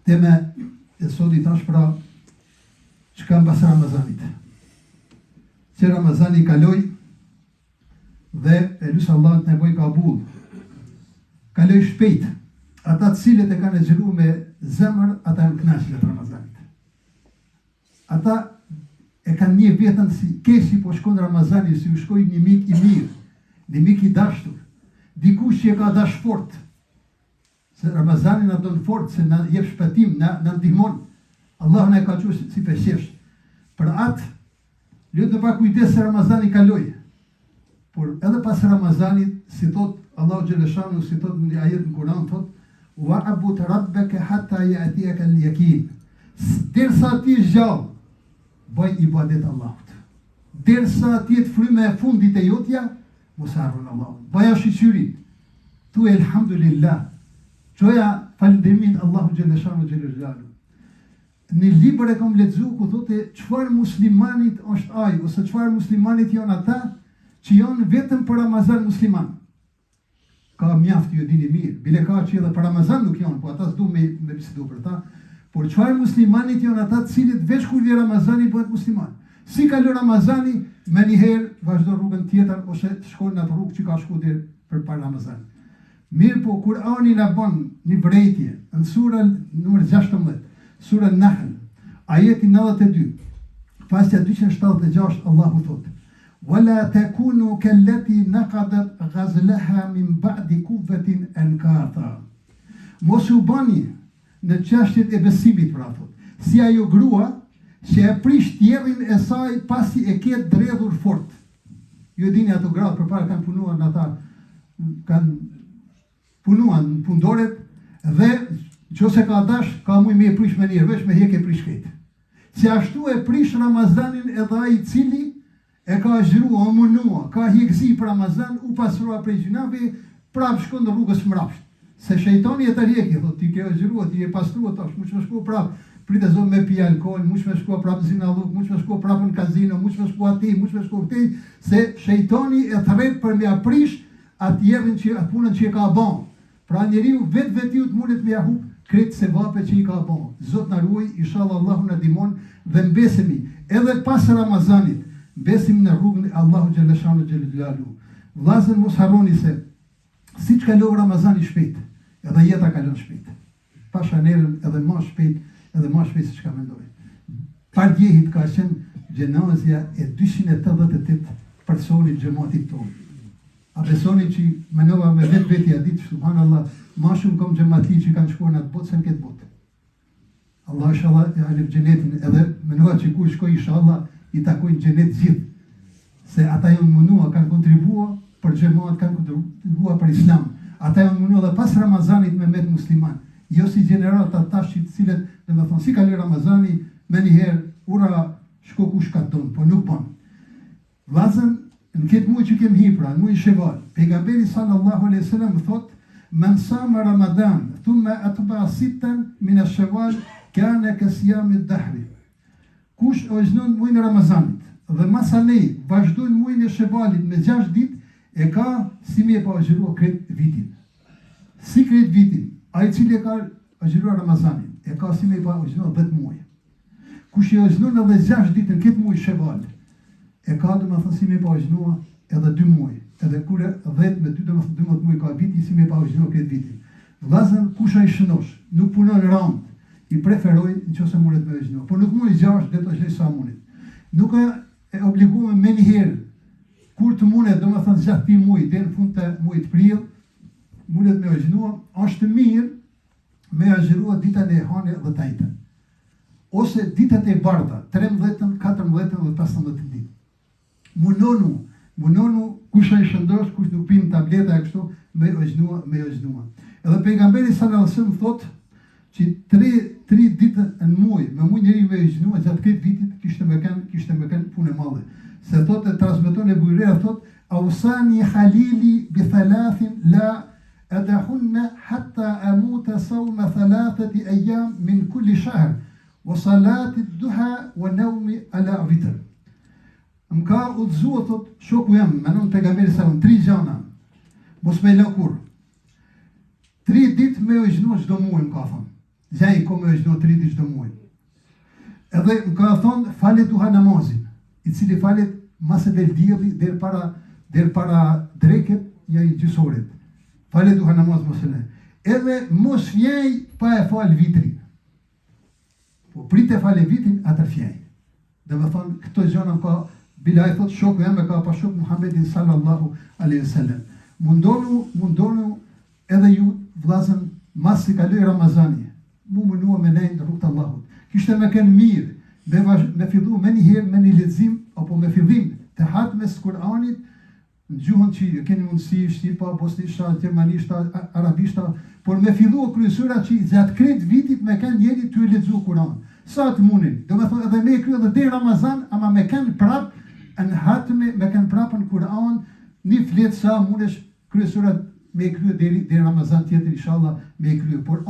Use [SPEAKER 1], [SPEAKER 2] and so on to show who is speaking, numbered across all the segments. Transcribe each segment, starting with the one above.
[SPEAKER 1] Teme e sot I tash pra çka mbas Ramazanit. Që Ramazani kaloi dhe e lusë Allah të nevoj kabull. Kaloi shpejt. Ata të cilët e kanë xhiru me zemër, ata janë kënaqur të Ramazanit. Ata e kanë një vetën si keshi po shkon Ramazani, si u shkoj një mik I mirë, një mik I dashtur, dikush që e ka dash fort. Se Ramazani na don fort, se na jep shpëtim, na ndihmon. Allah na e ka thënë si peshësh. Për atë, le të pa kujdes se Ramazani kaloi. Por edhe pas Ramazanit, si thot Allahu xhaleshanu, si thot në ajet në Kur'an, thot wa'bud rabbaka hatta ya'tiyaka al-yaqin. Derisa ti gjallë, bëj ibadet Allahut. Derisa ti të fryme e fundit e jotja, mos harron Allahun. Bëja shiqyrit. Tu elhamdulillah. Çoja falënderimin Allahu xhaleshanu xhelalu. Në libër e kam lexuar ku thotë çfarë muslimanit është ai ose çfarë muslimanit janë ata që janë vetëm për Ramazan musliman. Ka mjaft ju dini mirë, bile ka që edhe për Ramazan nuk janë, po ata s'du me bisedu për ta. Por çfarë muslimanit janë ata të cilët veç kur vjen Ramazani bëhet musliman. Si kalon Ramazani, më njëherë vazhdo rrugën tjetër ose shkon në atë rrugë që ka shkuar deri përpara Ramazanit. Mirë po Kur'ani na bën një vërejtje në surën numër 16. Sura Nahl, ajeti 92, pasja 276, Allahu thotë, وَلَا تَكُونُوا كَالَّتِي نَقَضَتْ غَزْلَهَا مِنْ بَعْدِ قُوَّةٍ أَنْكَاثًا. Mos u bani në çështjet e besimit pra thotë, si ajo grua që e prish tjerrin e saj pasi e ke dredhur fort. Ju dini ato gratë përpara kanë punuar në ata, kanë punuar në pundoret dhe nëse ka dash, ka mujë me e prish me njerë, veç me hek e prish këtë. Si ashtu e prish Ramazanin edhe ai I cili e ka zhirua, o munua, ka hikëzi për Ramazan, u pasrua prej gjunave, prap shkon në rrugës mrapsht. Se shejtani e të rjeki, thot, ti ke zhirua, ti e pastrua, tash, muq me shku prap, pritë zonë me pi alkohol, muq me shku prap zinalluk, muq me shku prap në kazino, muq me shku ati, muq me shku këtej, se shejtani e thret për me aprish atë jerin që atë punën që e ka ban. Pra njeriu vetë ju të mundet me jahu kretë se vape që I ka ban. Zot na ruaj, inshallah Allahu na dimon dhe mbesemi edhe pas Ramazanit. Besim në rrugën e Allahu xhaleshanu xhelalu. Vllazën mos harroni se siç kalon Ramazani shpejt, edhe jeta kalon shpejt. Pa shanelën edhe më shpejt se çka mendoj. Pardjehit ka qenë gjenazja e 288 personit xhamatit tonë. A besoni që menova me vetë a ditë subhanallah, ma shumë kom xhamati që kanë shkuar në atë botë se në këtë botë. Allah inshallah e alif xhenetin edhe menova që ku shkoj inshallah I takojnë xhenet gjithë, se ata janë munua, kanë kontribuar për xhamat, kanë kontribuar për Islam. Ata janë munua dhe pas Ramazanit me met musliman. Jo si gjenerat ata që të cilët, domethënë si kaloi Ramazani, me njëherë ura shko kush ka ton, po nuk bën. Vllazën, në këtë muaj që kemi hipra, në muaj Sheval, pejgamberi sallallahu alaihi wasallam thotë, "Man sama Ramadan, thumma atba'a sittan min ash-Shawwal, kana ka siyam ad-dahr." Kush o zhnon muajin e Ramazanit dhe masanej vazhdojnë muajin e Shevalit me 6 ditë, e ka si me pa agjëruar këtë vitin. Si këtë vitin, ai cili e ka agjëruar Ramazanin, e ka si me pa agjëruar 10 muaj. Kush i agjëron edhe 6 ditë në këtë muaj Sheval, e ka domethënë si me pa agjëruar edhe 2 muaj. Edhe kur 10 me 2 domethënë 12 muaj ka viti si me pa agjëruar këtë vitin. Vllazën kush ai shënosh, nuk punon rand, I preferoj nëse mundet me agjëruar, por nuk mund I 6 dhe të agjëroj sa mundet. Nuk e obliguar me njëherë kur të mundet, domethënë gjatë këtij muaji deri në fund të muajit prill, mundet me agjëruar, është mirë me agjëruar ditën e hane dhe tajtën. Ose ditët e bardha, 13, 14 dhe 15 ditë. Munonu kush ai shëndos, kush nuk pin tableta e kështu me agjëruar. Edhe pejgamberi sallallahu alajhi wasallam thotë që 3 ditë në muaj, me muaj njeri me agjëruar gjatë këtë vitit kishte me kanë punë e madhe. Se thotë transmeton e Buhariu thotë awsani halili bi thalathin la adahunna hatta amuta sawma 3 ayyam min kulli shahr wa salati ad-duha wa nawmi ala witr. Më ka udhëzuar thotë shoku jam, menon pejgamberi sallallahu 3 gjana. Mos me lë kur. 3 ditë me agjëruar çdo muaj më ka thënë. Gjaj ko me çdo triti çdo muaj. Edhe më ka thonë falet duha namazin, i cili falet mas e del dielli deri para dreket ja i gjysorit. Falet duha namaz mos e ne. Edhe mos fjej pa e fal vitrin. Po pritë fale vitrin atë fjej. Dhe me thonë këto gjëna ka bila e thot shoku jam e ka pa shok Muhammedin sallallahu alaihi wasallam. Mundonu edhe ju vllazën mas si kaloi Ramazani. Mu munua me nejnë rrugë të Allahut. Kishte me kënë mirë, me fillu me njëherë me një lexim, apo me fillim të hatmes Kur'anit, në gjuhën që keni mundësi, shqipa, bosnishta, gjermanishta, arabishta, por me fillu kryesura që gjatë kretë vitit me kënë njeri të lexu Kur'an. Sa të munin, do me thonë edhe me kryo edhe dhe Ramazan, ama me kënë prapë, në hatme, me kënë prapë në Kur'an, një fletë sa munesh kryesurat me kryo deri Ramazan tjetër, inshallah, me kryo. Por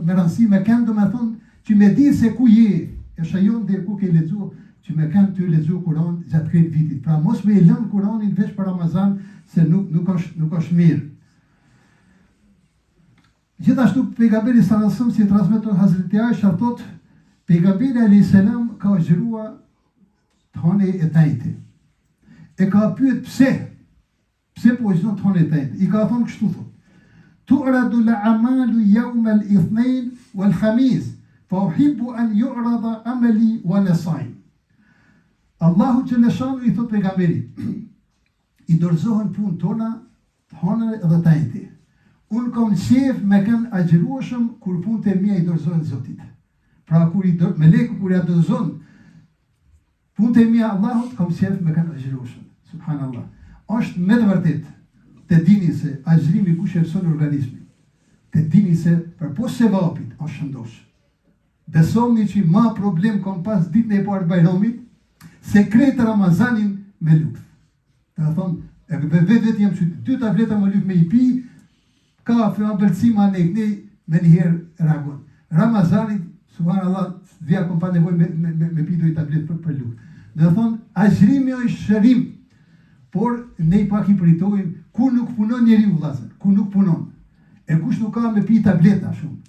[SPEAKER 1] me rëndësi me kënë do me thonë që me di se ku je, e shajon dhe ku ke lexu, që me kanë të lexu Kur'an gjatë këtë vitit. Pra mos me e lënë Kur'anin veç për Ramazan, se nuk është mirë. Gjithashtu pejgamberi sallallahu alajhi wasallam si transmeton Hazreti Aisha thotë, pejgamberi alayhis salam ka xhirua thone e tajti. E ka pyet pse po çdo thone e tajti. I ka thonë kështu thotë: tu'radu al-a'malu yawm al-ithnain wal-khamis. Fa uhibbu an yu'rada amali wa nasai. Allahu Gjeleshanu i thot pejgamberi, i dorëzohen punë tona, të honër edhe tajti. Unë kom qef me kënë agjërueshëm kur punë të mija i dorëzohen Zotit. Pra me leku kur ja dorëzohen punë të mija Allahut, kom qef me kënë agjërueshëm. Subhanallah. Është me dhe vërtet, të dini se agjërimi ku shërson organizmi. Të dini se për posë se vapit, është shëndosh. Besomni që ma problem kom pas ditën e parë bajramit, se kretë Ramazanin me lukth. Të thonë, e vetë jam që 2 tableta më lukth me i pi, kafe, ambërcima, ne me njëherë reagon. Ramazanit, subhanallah, dhja kom pa nevoj me pi 2 tablet për lukth. Dhe thonë, agjrimi është shërim, por ne pak i pritojmë, ku nuk punon njeri u vllazër, ku nuk punon. E kush nuk ka me pi tableta shumë,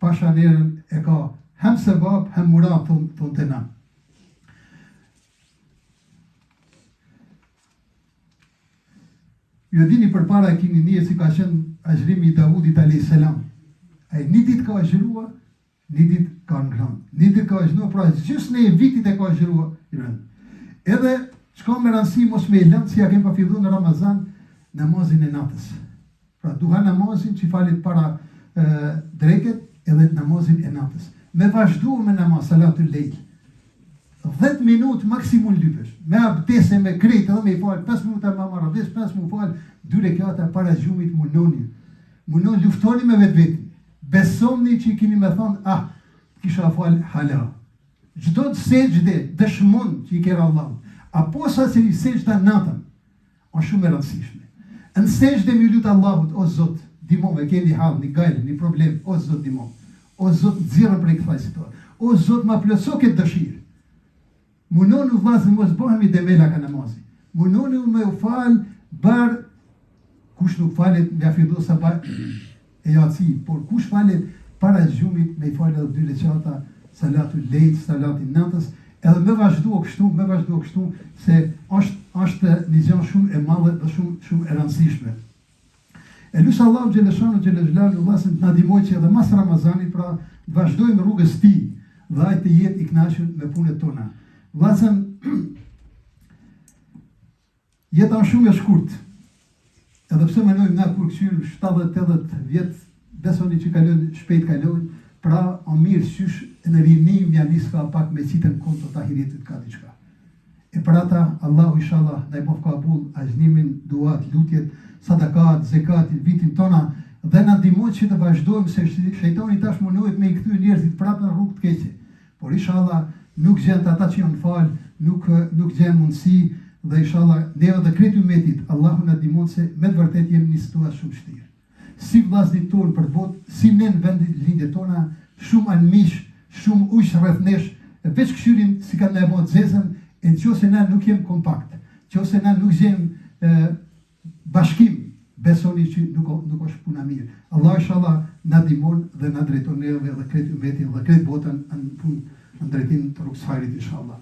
[SPEAKER 1] pasha njerën e ka hem sevap, hem murat, thonë të na. Ju dini për para kini një si ka qenë agjërimi i Davudit a.s. Ai një dit ka agjërua, një dit ka ngrënë. Një dit ka agjërua, pra gjysë në vitit e ka agjërua. Edhe çka me rëndësi mos me lënë, si ja kem pa fillu në Ramazan, namazin e natës. Pra duha namazin që falit para dreket edhe namazin e natës. Me vazhdu me namaz, salatul lejl. 10 minutë maksimum lypesh. Me abdese, me krejt, edhe me i falë 5 minuta ma marades, 5 mu falë 2 rekata para gjumit munoni. Munoni, luftoni me vetë vetin. Besomni që i kini me thonë, kisha falë hala. Gjdo të segjde, dëshmon që i kera Allah. Apo sa se i segjda natën, o shumë e rëndësishme. Në segjde mi lutë Allahut, o Zot, dimove, keni halë, një gajle, një problem, o Zot dimove. O Zot, dzirë për e këfaj situatë. O Zot, ma plëso këtë dëshirë. Munonu vllazën mos bëhemi demela ka namazi. Munonu me u falë barë, kush nuk falet nga fillu sabah e jaci, por kush falet para gjumit me i falë edhe 2 recata, salatul lejt, salatin natës, edhe me vazhdu kështu, se është një gjë shumë e madhe dhe shumë e rëndësishme. E lusë Allahu Gjeleshanu Gjeleshanu vllazën të na ndihmoj që edhe mas Ramazanit, pra vazhdojmë rrugës tij dhe ai të jetë i kënaqur me punët tona. Vllazën, jeta shumë e shkurt, edhe pse menojmë nga kur këshyrim 70-80 vjetë, besoni që kalojnë, shpejt kalojnë, pra o mirë qysh në rinim ja niska pak me qitën konto të ahiretit ka diçka. E për ata, Allahu inshallah na i bof kabul agjnimin, duat, lutjet, sadakat, zekat, vitin tona, dhe na ndihmoj që të vazhdojmë, se shejtani tash munohet me i kthy njerëzit prapë në rrugë të keqe. Por inshallah nuk gjen ata që janë fal, nuk gjen mundësi, dhe inshallah neve dhe krejt umetit, Allahu na ndihmon se me të vërtet jemi në situatë shumë vështirë. Si vllazërit tonë për botë, si ne në vendit lindjet tona, shumë anëmish, shumë ujsh rreth nesh, veç këshyrin si kanë na bën zezën, e nëse na nuk jem kompakt, nëse na nuk gjem bashkim, besoni që nuk është puna mirë. Allah inshallah na ndihmon dhe na drejton neve dhe krejt umetin dhe krejt botën në punë në drejtim të rrugës së hajrit inshallah.